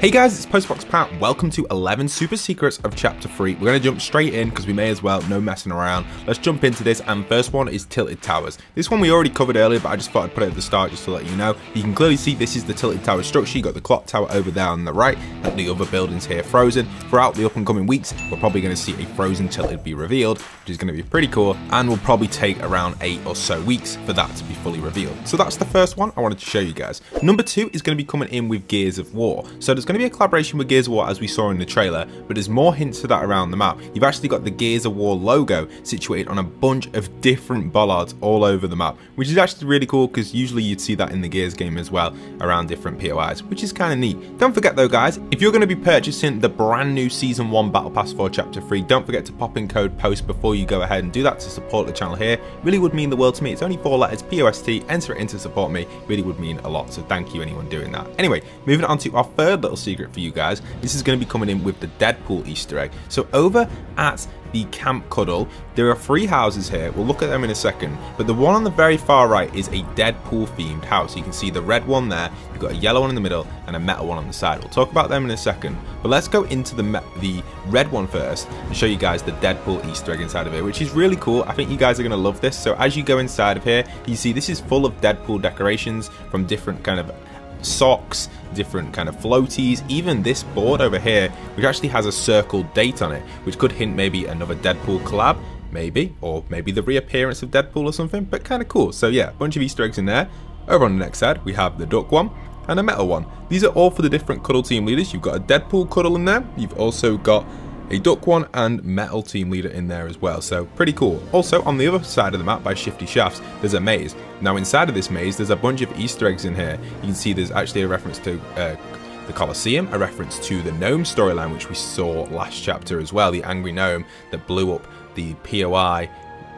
Hey guys, it's Postbox Pat. Welcome to 11 Super Secrets of Chapter 3. We're going to jump straight in because we may as well, no messing around. Let's jump into this, and first one is Tilted Towers. This one we already covered earlier, but I just thought I'd put it at the start just to let you know. You can clearly see this is the Tilted Tower structure. You got the clock tower over there on the right, and the other buildings here frozen. Throughout the up and coming weeks, we're probably going to see a frozen Tilted be revealed, which is going to be pretty cool, and will probably take around 8 or so weeks for that to be fully revealed. So that's the first one I wanted to show you guys. Number 2 is going to be coming in with Gears of War. So there's going to be a collaboration with Gears of War as we saw in the trailer, but there's more hints to that around the map. You've actually got the Gears of War logo situated on a bunch of different bollards all over the map, which is actually really cool because usually you'd see that in the Gears game as well around different POIs, which is kind of neat. Don't forget though guys, if you're going to be purchasing the brand new Season 1 Battle Pass for Chapter 3, don't forget to pop in code POST before you go ahead and do that to support the channel here. Really would mean the world to me. It's only 4 letters, POST, enter it in to support me. Really would mean a lot, so thank you anyone doing that. Anyway, moving on to our third little secret for you guys. This is going to be coming in with the Deadpool Easter egg. So over at the Camp Cuddle, there are 3 houses here. We'll look at them in a second, but the one on the very far right is a Deadpool themed house. You can see the red one there, you've got a yellow one in the middle and a metal one on the side. We'll talk about them in a second, but let's go into the red one first and show you guys the Deadpool Easter egg inside of here, which is really cool. I think you guys are going to love this. So as you go inside of here, you see this is full of Deadpool decorations from different kind of socks, different kind of floaties, even this board over here which actually has a circled date on it, which could hint maybe another Deadpool collab, maybe, or maybe the reappearance of Deadpool or something, but kind of cool. So yeah, a bunch of Easter eggs in there. Over on the next side we have the duck one and a metal one. These are all for the different cuddle team leaders. You've got a Deadpool cuddle in there, you've also got a duck one and metal team leader in there as well, so pretty cool. Also on the other side of the map by Shifty Shafts, there's a maze. Now inside of this maze there's a bunch of Easter eggs in here. You can see there's actually a reference to the Colosseum, a reference to the gnome storyline which we saw last chapter as well, the angry gnome that blew up the POI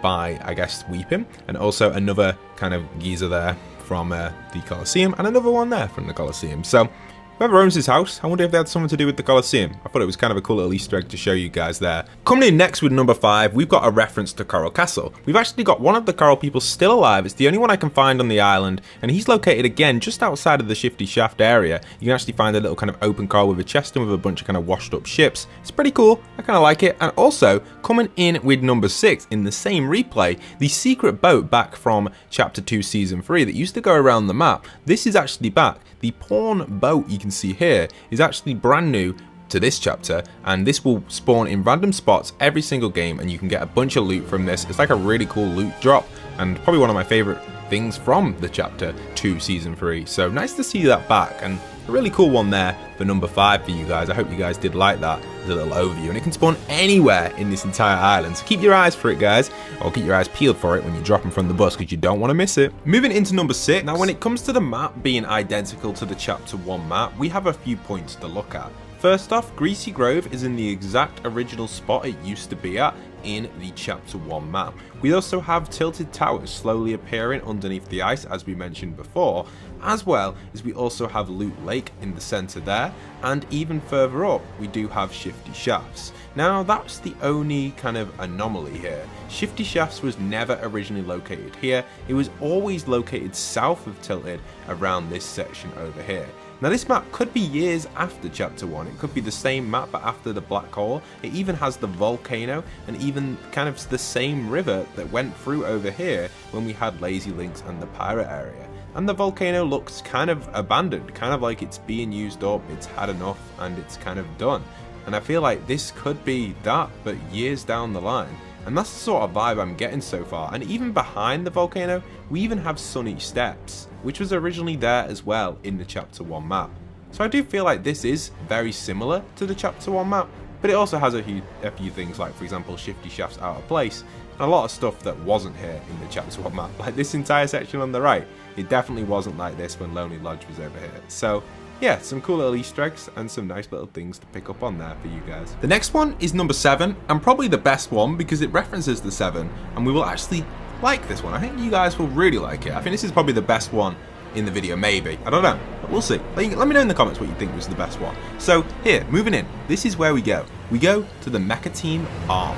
by, I guess, Weeping, and also another kind of geezer there from the Colosseum, and another one there from the Colosseum. So whoever owns this house, I wonder if they had something to do with the Colosseum. I thought it was kind of a cool little Easter egg to show you guys there. Coming in next with number 5, we've got a reference to Coral Castle. We've actually got one of the Coral people still alive. It's the only one I can find on the island, and he's located again just outside of the Shifty Shaft area. You can actually find a little kind of open car with a chest and with a bunch of kind of washed up ships. It's pretty cool. I kind of like it. And also coming in with number 6 in the same replay, the secret boat back from Chapter 2 Season 3 that used to go around the map. This is actually back. The pawn boat you can see here is actually brand new to this chapter, and this will spawn in random spots every single game, and you can get a bunch of loot from this. It's like a really cool loot drop, and probably one of my favorite things from the Chapter 2 Season 3. So nice to see that back, and a really cool one there for number 5 for you guys. I hope you guys did like that as a little overview, and it can spawn anywhere in this entire island, so keep your eyes for it guys, or keep your eyes peeled for it when you're dropping from the bus, because you don't want to miss it. Moving into number 6, now when it comes to the map being identical to the Chapter 1 map, we have a few points to look at. First off, Greasy Grove is in the exact original spot it used to be at in the Chapter 1 map. We also have Tilted Towers slowly appearing underneath the ice, as we mentioned before, as well as we also have Loot Lake in the center there, and even further up we do have Shifty Shafts. Now that's the only kind of anomaly here. Shifty Shafts was never originally located here, it was always located south of Tilted around this section over here. Now this map could be years after Chapter 1, it could be the same map but after the black hole. It even has the volcano and even kind of the same river that went through over here when we had Lazy Links and the pirate area. And the volcano looks kind of abandoned, kind of like it's being used up, it's had enough and it's kind of done. And I feel like this could be that, but years down the line. And that's the sort of vibe I'm getting so far. And even behind the volcano, we even have Sunny Steps, which was originally there as well in the Chapter 1 map. So I do feel like this is very similar to the Chapter 1 map, but it also has a few things like, for example, Shifty Shafts out of place, and a lot of stuff that wasn't here in the Chapter 1 map. Like this entire section on the right, it definitely wasn't like this when Lonely Lodge was over here. So yeah, some cool little Easter eggs and some nice little things to pick up on there for you guys. The next one is number 7, and probably the best one because it references the 7, and we will actually like this one. I think you guys will really like it. I think this is probably the best one in the video, maybe. I don't know, but we'll see. Let me know in the comments what you think was the best one. So here, moving in, this is where we go. We go to the Mecha Team Arm.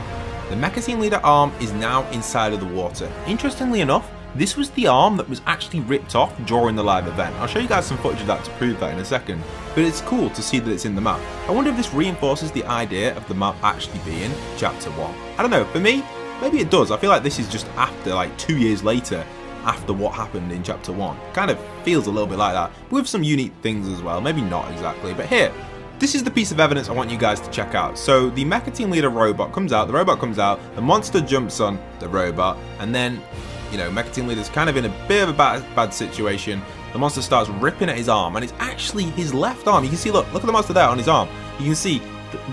The Mecha Team Leader Arm is now inside of the water. Interestingly enough, this was the arm that was actually ripped off during the live event. I'll show you guys some footage of that to prove that in a second, but it's cool to see that it's in the map. I wonder if this reinforces the idea of the map actually being Chapter 1. I don't know, for me, maybe it does. I feel like this is just after, like 2 years later, after what happened in Chapter 1. Kind of feels a little bit like that, with some unique things as well. Maybe not exactly, but here, this is the piece of evidence I want you guys to check out. So the Mecha Team Leader robot comes out, the monster jumps on the robot, and then, you know, Mecha Team Leader's kind of in a bit of a bad situation. The monster starts ripping at his arm, and it's actually his left arm. You can see, look at the monster there on his arm. You can see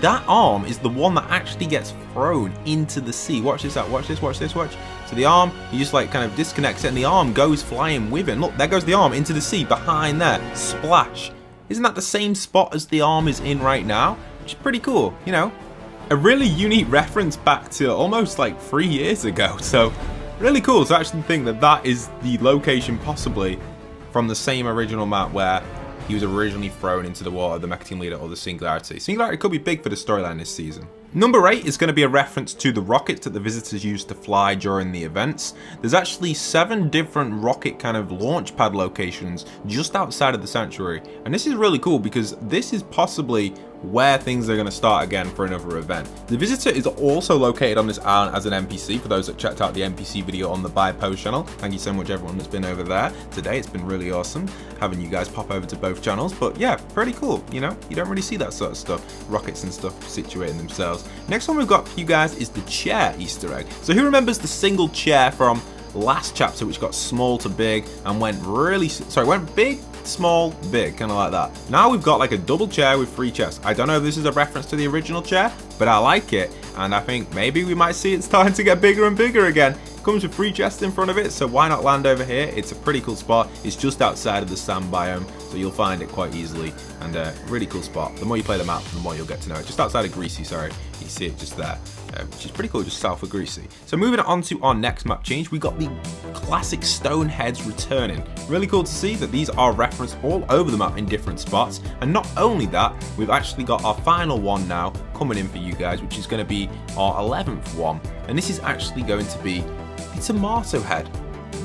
that arm is the one that actually gets thrown into the sea. Watch this out, watch this. So the arm, he just like kind of disconnects it, and the arm goes flying with it. Look, there goes the arm into the sea behind there. Splash. Isn't that the same spot as the arm is in right now? Which is pretty cool, you know. A really unique reference back to almost like 3 years ago. So really cool to actually think that that is the location possibly from the same original map where he was originally thrown into the water, the Mecha Team Leader or the Singularity. Singularity could be big for the storyline this season. Number 8 is going to be a reference to the rockets that the visitors used to fly during the events. There's actually 7 different rocket kind of launch pad locations just outside of the sanctuary. And this is really cool because this is possibly where things are going to start again for another event. The visitor is also located on this island as an NPC, for those that checked out the NPC video on the Buy Post channel. Thank you so much everyone that's been over there today. It's been really awesome having you guys pop over to both channels. But yeah, pretty cool, you know, you don't really see that sort of stuff, rockets and stuff situating themselves. Next one we've got for you guys is the chair Easter egg. So who remembers the single chair from last chapter which got small to big and went big, small, big, kind of like that. Now we've got like a double chair with 3 chests. I don't know if this is a reference to the original chair, but I like it, and I think maybe we might see it starting to get bigger and bigger again. Comes with 3 chests in front of it, so why not land over here? It's a pretty cool spot. It's just outside of the sand biome, so you'll find it quite easily, and a really cool spot. The more you play the map, the more you'll get to know it. Just outside of Greasy, sorry. You see it just there, which is pretty cool, just south of Greasy. So moving on to our next map change, we got the classic stone heads returning. Really cool to see that these are referenced all over the map in different spots, and not only that, we've actually got our final one now coming in for you guys, which is going to be our 11th one, and this is actually going to be the Tomato Head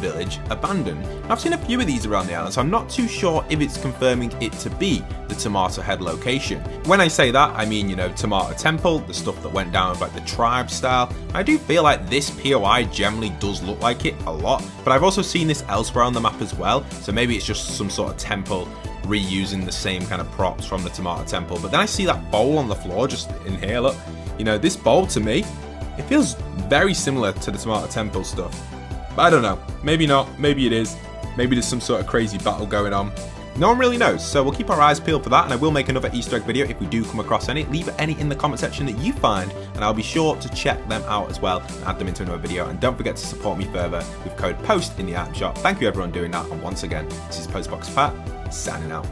village abandoned. I've seen a few of these around the island, so I'm not too sure if it's confirming it to be the Tomato Head location. When I say that, I mean, you know, Tomato Temple, the stuff that went down with like the tribe style. I do feel like this POI generally does look like it a lot, but I've also seen this elsewhere on the map as well, so maybe it's just some sort of temple reusing the same kind of props from the Tomato Temple. But then I see that bowl on the floor just in here, look. You know, this bowl to me, it feels very similar to the Tomato Temple stuff. But I don't know, maybe not, maybe it is. Maybe there's some sort of crazy battle going on. No one really knows, so we'll keep our eyes peeled for that, and I will make another Easter egg video if we do come across any. Leave any in the comment section that you find, and I'll be sure to check them out as well and add them into another video. And don't forget to support me further with code POST in the item shop. Thank you everyone doing that, and once again, this is Postbox Pat, signing out.